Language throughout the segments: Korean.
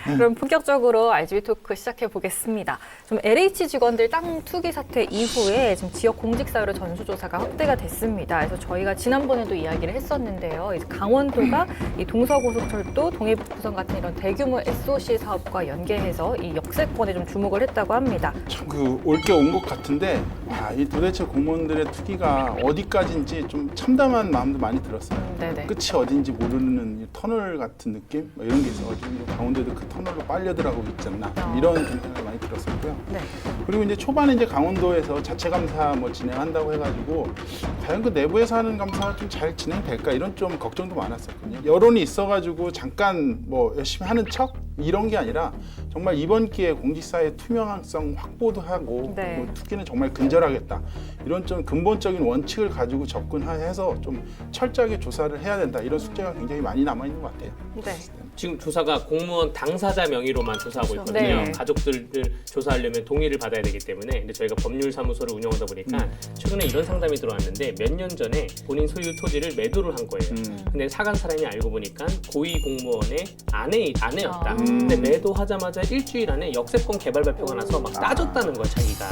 그럼 본격적으로 RGB 토크 시작해 보겠습니다. 좀 LH 직원들 땅 투기 사태 이후에 지금 지역 공직사회로 전수조사가 확대가 됐습니다. 그래서 저희가 지난번에도 이야기를 했었는데요. 이제 강원도가 이 동서고속철도, 동해북부선 같은 이런 대규모 SOC 사업과 연계해서 이 역세권에 좀 주목을 했다고 합니다. 참 올게 온 것 같은데 이 도대체 공무원들의 투기가 어디까지인지 좀 참담한 마음도 많이 들었어요. 네네. 끝이 어딘지 모르는 이 터널 같은 느낌? 뭐 이런 게 있어가지고 강원도도 그 터널로 빨려 들어가고 있지 않나 이런 생각을 많이 들었었고요. 네. 그리고 이제 초반에 이제 강원도에서 자체 감사 뭐 진행한다고 해가지고 과연 그 내부에서 하는 감사가 좀 잘 진행될까 이런 좀 걱정도 많았었거든요. 여론이 있어가지고 잠깐 뭐 열심히 하는 척 이런 게 아니라 정말 이번 기회에 공직사회 투명성 확보도 하고 네. 뭐 투기는 정말 근절하겠다 이런 좀 근본적인 원칙을 가지고 접근해서 좀 철저하게 조사를 해야 된다 이런 숙제가 굉장히 많이 남아 있는 것 같아요. 네. 지금 조사가 공무원 당사자 명의로만 조사하고 그렇죠. 있거든요. 네. 가족들을 조사하려면 동의를 받아야 되기 때문에. 근데 저희가 법률사무소를 운영하다 보니까 최근에 이런 상담이 들어왔는데 몇 년 전에 본인 소유 토지를 매도를 한 거예요. 근데 사간 사람이 알고 보니까 고위 공무원의 아내였다. 근데 매도하자마자 일주일 안에 역세권 개발 발표가 나서 막 따졌다는 거야, 자기가.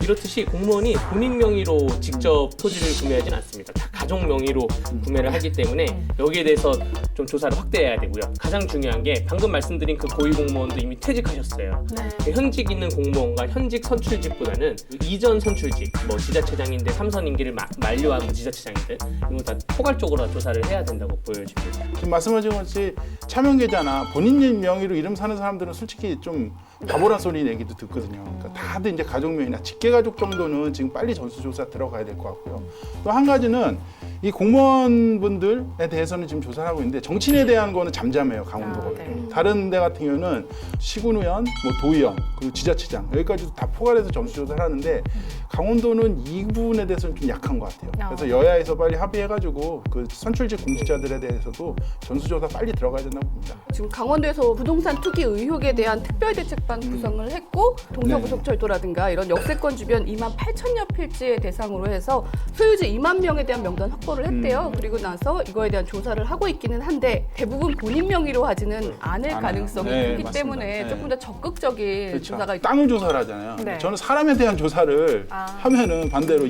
이렇듯이 공무원이 본인 명의로 직접 토지를 구매하진 않습니다. 다 가족 명의로 구매를 하기 때문에 여기에 대해서 좀 조사를 확대해야 되고요. 가장 중요한 게 방금 말씀드린 그 고위 공무원도 이미 퇴직하셨어요. 네. 현직 있는 공무원과 현직 선출직보다는 이전 선출직, 뭐 지자체장인데 3선 임기를 만료한 지자체장인데 이거 다 포괄적으로 조사를 해야 된다고 보여집니다. 지금 말씀하신 것이 차명계좌나 본인 명의로 이름 사는 사람들은 솔직히 좀 바보란 소리 얘기도 듣거든요. 그러니까 다들 이제 가족명이나 직계가족 정도는 지금 빨리 전수조사 들어가야 될 것 같고요. 또 한 가지는 이 공무원분들에 대해서는 지금 조사를 하고 있는데 정치인에 대한 거는 잠잠해요, 강원도가. 네. 다른 데 같은 경우는 시군의원, 뭐 도의원, 그리고 지자체장 여기까지도 다 포괄해서 전수조사를 하는데 강원도는 이 부분에 대해서는 좀 약한 것 같아요. 그래서 여야에서 빨리 합의해가지고 그 선출직 공직자들에 대해서도 전수조사 빨리 들어가야 된다고 봅니다. 지금 강원도에서 부동산 투기 의혹에 대한 특별대책반 구성을 했고 동서고속철도라든가 이런 역세권 주변 2만 8천여 필지의 대상으로 해서 소유주 2만 명에 대한 명단 확보를 했대요. 그리고 나서 이거에 대한 조사를 하고 있기는 한데 대부분 본인 명의로 하지는 않을 안 해요. 가능성이 네, 크기 맞습니다. 때문에 네. 조금 더 적극적인 그렇죠. 조사가 땅을 조사를 하잖아요. 네. 저는 사람에 대한 조사를 하면은 반대로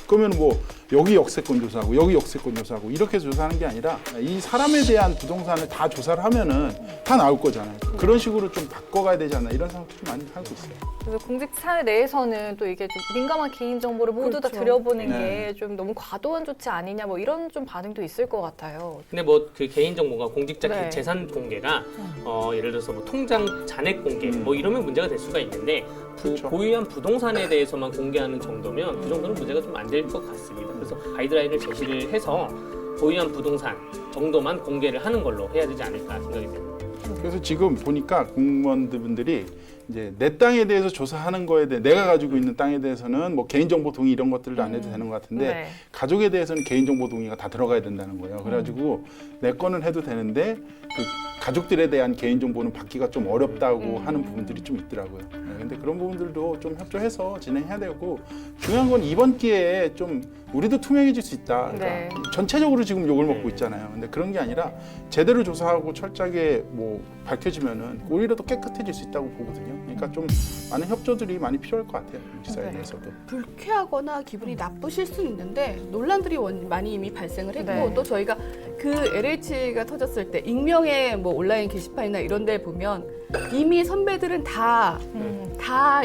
그러면 뭐 여기 역세권 조사하고 여기 역세권 조사하고 이렇게 조사하는 게 아니라 이 사람에 대한 부동산을 다 조사를 하면은 다 나올 거잖아요. 그런 식으로 좀 바꿔가야 되지 않나 이런 생각도 좀 많이 하고 있어요. 그래서 공직사회 내에서는 또 이게 좀 민감한 개인정보를 모두 다 그렇죠. 들여보는 네. 게 좀 너무 과도한 조치 아니냐 뭐 이런 좀 반응도 있을 것 같아요. 근데 뭐 그 개인 정보가 공직자 네. 재산 공개가 예를 들어서 뭐 통장 잔액 공개 뭐 이러면 문제가 될 수가 있는데 그렇죠. 보유한 부동산에 대해서만 공개하는 정도면 그 정도는 문제가 좀 안 될 것 같습니다. 그래서 가이드라인을 제시를 해서 보유한 부동산 정도만 공개를 하는 걸로 해야 되지 않을까 생각이 듭니다. 그래서 지금 보니까 공무원들이 이제 내 땅에 대해서 조사하는 거에 대해 내가 가지고 있는 땅에 대해서는 뭐 개인정보 동의 이런 것들을 안 해도 되는 것 같은데 네. 가족에 대해서는 개인정보 동의가 다 들어가야 된다는 거예요. 그래가지고 내 거는 해도 되는데 그 가족들에 대한 개인정보는 받기가 좀 어렵다고 하는 부분들이 좀 있더라고요. 네, 근데 그런 부분들도 좀 협조해서 진행해야 되고 중요한 건 이번 기회에 좀 우리도 투명해질 수 있다. 그러니까 네. 전체적으로 지금 욕을 먹고 있잖아요. 근데 그런 게 아니라 제대로 조사하고 철저하게 뭐 밝혀지면은 오히려 더 깨끗해질 수 있다고 보거든요. 그러니까 좀 많은 협조들이 많이 필요할 것 같아요. 지사에 네. 대해서도. 불쾌하거나 기분이 나쁘실 수는 있는데 논란들이 많이 이미 발생을 했고 네. 또 저희가 그 LH가 터졌을 때 익명의 뭐 온라인 게시판이나 이런 데 보면 이미 선배들은 다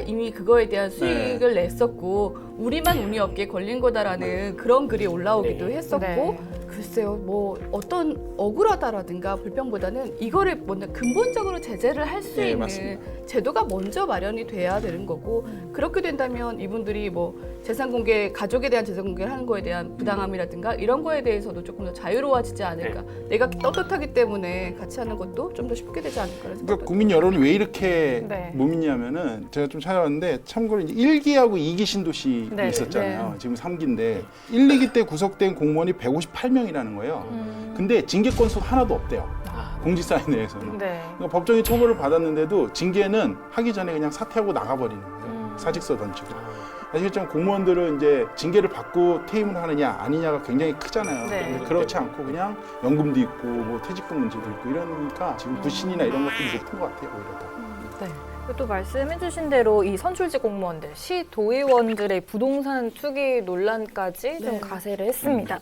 이미 그거에 대한 수익을 냈었고 우리만 운이 없게 걸린 거다라는 그런 글이 올라오기도 네. 했었고 네. 글쎄요 뭐 어떤 억울하다라든가 불평보다는 이거를 먼저 근본적으로 제재를 할 수 네, 있는 맞습니다. 제도가 먼저 마련이 돼야 되는 거고 그렇게 된다면 이분들이 뭐 재산 공개 가족에 대한 재산 공개를 하는 거에 대한 부당함이라든가 이런 거에 대해서도 조금 더 자유로워지지 않을까 내가 떳떳하기 때문에 같이 하는 것도 좀 더 쉽게 되지 않을까라는 생각이 그러니까 국민 여론이 왜 이렇게 네. 못 믿냐면은 제가 좀 찾아봤는데 참고로 이제 1기하고 2기 신도시 네, 있었잖아요. 네. 지금 3기인데 1, 2기 때 구속된 공무원이 158명이라는 거예요. 근데 징계 건수가 하나도 없대요. 공직사회 내에서는. 네. 그러니까 법적인 처벌을 받았는데도 징계는 하기 전에 그냥 사퇴하고 나가버리는 거예요. 사직서 던지고. 아시겠지만 공무원들은 이제 징계를 받고 받고 퇴임을 하느냐 아니냐가 굉장히 크잖아요. 네. 근데 그렇지 않고 그냥 연금도 있고 뭐 퇴직금 문제도 있고 이러니까 지금 부신이나 이런 것들이 높은 것 같아요. 오히려 더. 네. 그리고 또 말씀해주신 대로 이 선출직 공무원들, 시 도의원들의 부동산 투기 논란까지 좀 가세를 했습니다.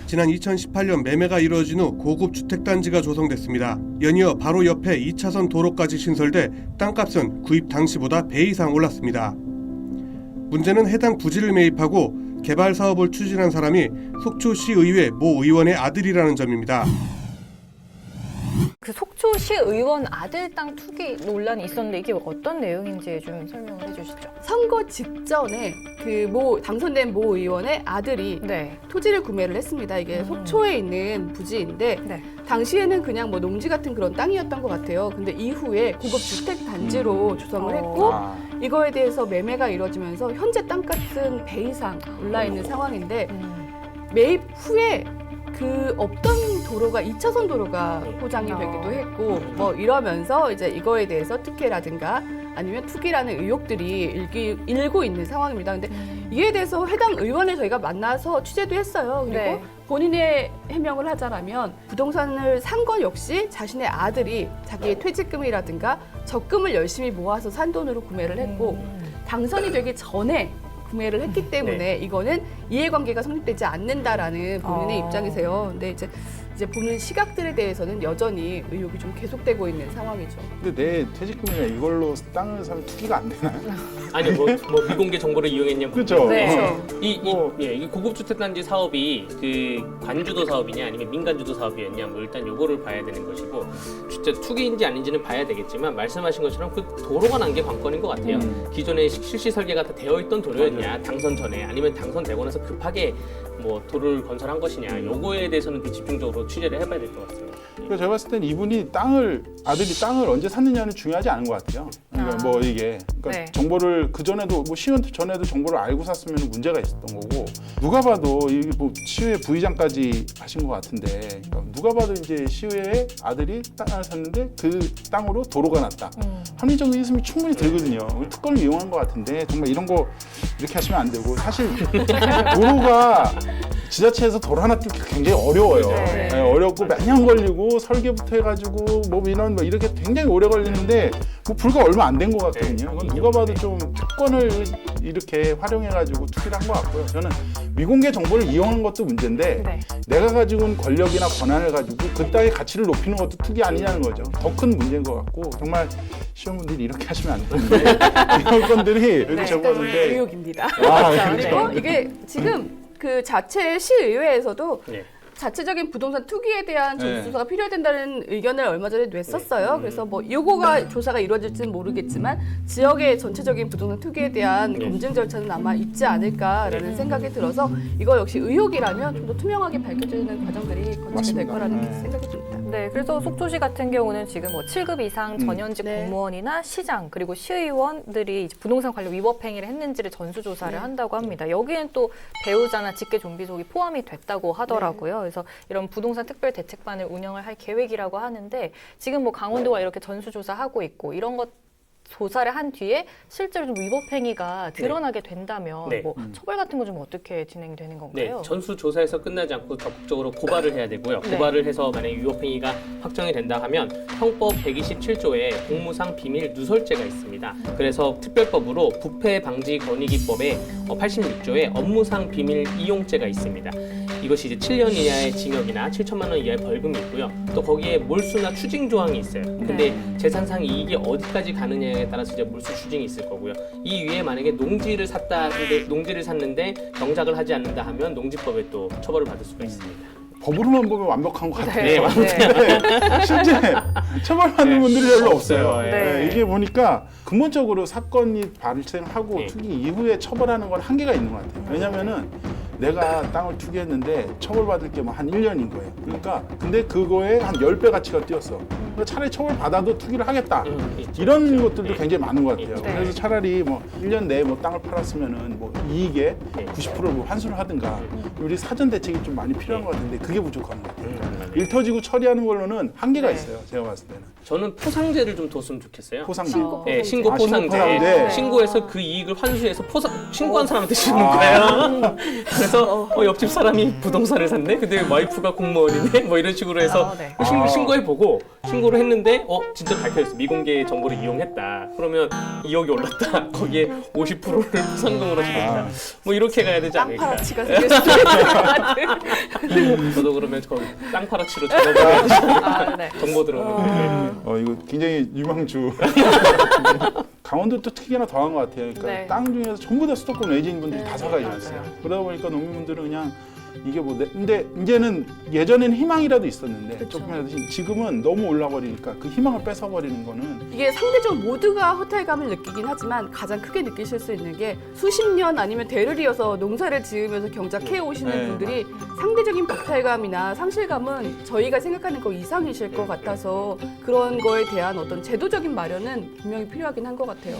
지난 2018년 매매가 이루어진 후 고급 주택단지가 조성됐습니다. 연이어 바로 옆에 2차선 도로까지 신설돼 땅값은 구입 당시보다 배 이상 올랐습니다. 문제는 해당 부지를 매입하고 개발 사업을 추진한 사람이 속초시의회 모 의원의 아들이라는 점입니다. 그 속초시 의원 아들 땅 투기 논란이 있었는데 이게 어떤 내용인지 좀 설명을 해주시죠. 선거 직전에 그 당선된 모 의원의 아들이 네. 토지를 구매를 했습니다. 이게 속초에 있는 부지인데 네. 당시에는 그냥 뭐 농지 같은 그런 땅이었던 것 같아요. 근데 이후에 고급 주택 단지로 조성을 했고 아, 이거에 대해서 매매가 이루어지면서 현재 땅값은 배 이상 올라 있는 상황인데 매입 후에 그 없던 도로가 2차선 도로가 포장이 되기도 했고 뭐 이러면서 이제 이거에 대해서 특혜라든가 아니면 투기라는 의혹들이 일고 있는 상황입니다. 근데 이에 대해서 해당 의원을 저희가 만나서 취재도 했어요. 그리고 네. 본인의 해명을 하자라면 부동산을 산 것 역시 자신의 아들이 자기의 퇴직금이라든가 적금을 열심히 모아서 산 돈으로 구매를 했고 당선이 되기 전에 구매를 했기 때문에 이거는 이해관계가 성립되지 않는다라는 본인의 입장이세요. 근데 이제 보는 시각들에 대해서는 여전히 의혹이 좀 계속되고 있는 상황이죠. 근데 내 퇴직금이나 이걸로 땅을 사면 투기가 안 되나요? 아니 뭐 미공개 정보를 이용했냐 그렇죠. 네. 이 고급 주택단지 사업이 그 관주도 사업이냐 아니면 민간주도 사업이었냐 뭐 일단 요거를 봐야 되는 것이고 진짜 투기인지 아닌지는 봐야 되겠지만 말씀하신 것처럼 그 도로가 난 게 관건인 것 같아요. 기존에 실시 설계가 다 되어 있던 도로였냐 당선 전에 아니면 당선되고 나서 급하게 뭐 도로를 건설한 것이냐 요거에 대해서는 그 집중적으로 취재를 해봐야 될 것 같습니다. 그래서 제가 봤을 땐 이분이 아들이 땅을 언제 샀느냐는 중요하지 않은 것 같아요. 그러니까 뭐 이게 네. 정보를 그 전에도 뭐 시의원 전에도 정보를 알고 샀으면 문제가 있었던 거고 누가 봐도 이게 뭐 시의회 부의장까지 하신 것 같은데 그러니까 누가 봐도 이제 시의회 아들이 땅을 샀는데 그 땅으로 도로가 났다. 합리적인 의심이 충분히 들거든요. 특권을 이용한 것 같은데 정말 이런 거 이렇게 하시면 안 되고 사실 도로가 지자체에서 도로 하나 뚫기 굉장히 어려워요. 네. 네, 어렵고 몇 년 걸리고 설계부터 해가지고 뭐 민원 뭐 이렇게 굉장히 오래 걸리는데 뭐 불과 얼마 안 된 것 같거든요. 이건 누가 봐도 좀 특권을 이렇게 활용해가지고 투기를 한 것 같고요. 저는 미공개 정보를 이용한 것도 문제인데 네. 내가 가지고 있는 권력이나 권한을 가지고 그 땅의 가치를 높이는 것도 투기 아니냐는 거죠. 더 큰 문제인 것 같고 정말 시험분들이 이렇게 하시면 안 되는데 이런 건들이 여기 적었는데 의혹입니다. 아, 그리고 이게 지금 그 자체 시의회에서도 네. 자체적인 부동산 투기에 대한 네. 전수조사가 필요된다는 의견을 얼마 전에 냈었어요. 그래서 뭐 요거가 조사가 이루어질지는 모르겠지만 지역의 전체적인 부동산 투기에 대한 검증 절차는 아마 있지 않을까라는 생각이 들어서 이거 역시 의혹이라면 좀 더 투명하게 밝혀지는 과정들이 거치게 될 맞습니다. 거라는 생각이 듭니다. 네, 그래서 속초시 같은 경우는 지금 뭐 7급 이상 전현직 네. 공무원이나 시장 그리고 시의원들이 이제 부동산 관련 위법 행위를 했는지를 전수조사를 한다고 합니다. 여기엔 또 배우자나 직계 좀비속이 포함이 됐다고 하더라고요. 그래서 이런 부동산 특별 대책반을 운영을 할 계획이라고 하는데 지금 뭐 강원도가 이렇게 전수조사하고 있고 이런 것 조사를 한 뒤에 실제로 좀 위법 행위가 드러나게 된다면 네. 뭐 처벌 같은 거 좀 어떻게 진행되는 네, 건가요? 전수 조사에서 끝나지 않고 적극적으로 고발을 해야 되고요. 네. 고발을 해서 만약에 위법 행위가 확정이 된다 하면 형법 127조에 공무상 비밀 누설죄가 있습니다. 그래서 특별법으로 부패 방지 권익위법에 86조에 업무상 비밀 이용죄가 있습니다. 이것이 이제 7년 이하의 징역이나 7천만 원 이하의 벌금이 있고요. 또 거기에 몰수나 추징 조항이 있어요. 근데 재산상 이익이 어디까지 가느냐에 따라서 이제 몰수 추징이 있을 거고요. 이 위에 만약에 농지를 샀는데 경작을 하지 않는다 하면 농지법에 또 처벌을 받을 수가 있습니다. 법으로만 보면 완벽한 것 같아요. 네, 네. 실제 처벌받는 분들이 별로 없어요. 네. 네, 이게 보니까 근본적으로 사건이 발생하고 네. 투기 이후에 처벌하는 건 한계가 있는 것 같아요. 왜냐면은 내가 땅을 투기했는데 처벌받을 게 뭐 한 1년인 거예요. 그러니까 근데 그거에 한 10배 가치가 뛰었어. 차라리 처벌 받아도 투기를 하겠다. 이런 것들도 예. 굉장히 많은 것 같아요. 네. 그래서 차라리 뭐 1년 내에 뭐 땅을 팔았으면은 뭐 이익의 네. 90%를 뭐 환수를 하든가 우리 사전 대책이 좀 많이 필요한 것 같은데 그게 부족한 것 같아요. 일 터지고 처리하는 걸로는 한계가 네. 있어요. 제가 봤을 때는. 저는 포상제를 좀 뒀으면 좋겠어요. 포상제. 신고 네, 신고 아, 신고 포상제. 포상제. 신고해서 그 이익을 환수해서 신고한 사람한테 주는 거예요. 그래서 옆집 사람이 부동산을 샀네? 근데 와이프가 공무원이네? 뭐 이런 식으로 해서 네. 신고해보고 신고를 했는데 진짜 밝혀졌어. 미공개 정보를 이용했다. 그러면 2억이 올랐다. 거기에 50%를 포상금으로 주겠다. 뭐 이렇게 가야 되지 땅 않을까. 팔아치가 생길 수도 있을 것 같은. 저도 그러면 땅 팔아치로 적어봐야 돼. 아, 네. 정보 들어오는 이거 굉장히 유망주. 강원도 또 특히나 더한 것 같아요. 그러니까 네. 땅 중에서 전부 다 수도권 외지인분들이 네, 다 사가지 맞아요. 않았어요. 그러다 보니까 농민분들은 그냥 이게 뭐 근데 이제는 예전에는 희망이라도 있었는데 그쵸. 조금이라도 지금은 너무 올라버리니까 그 희망을 뺏어버리는 거는 이게 상대적으로 모두가 허탈감을 느끼긴 하지만 가장 크게 느끼실 수 있는 게 수십 년 아니면 대를 이어서 농사를 지으면서 경작해 오시는 네, 분들이 상대적인 박탈감이나 상실감은 저희가 생각하는 것 이상이실 것 같아서 그런 거에 대한 어떤 제도적인 마련은 분명히 필요하긴 한 것 같아요.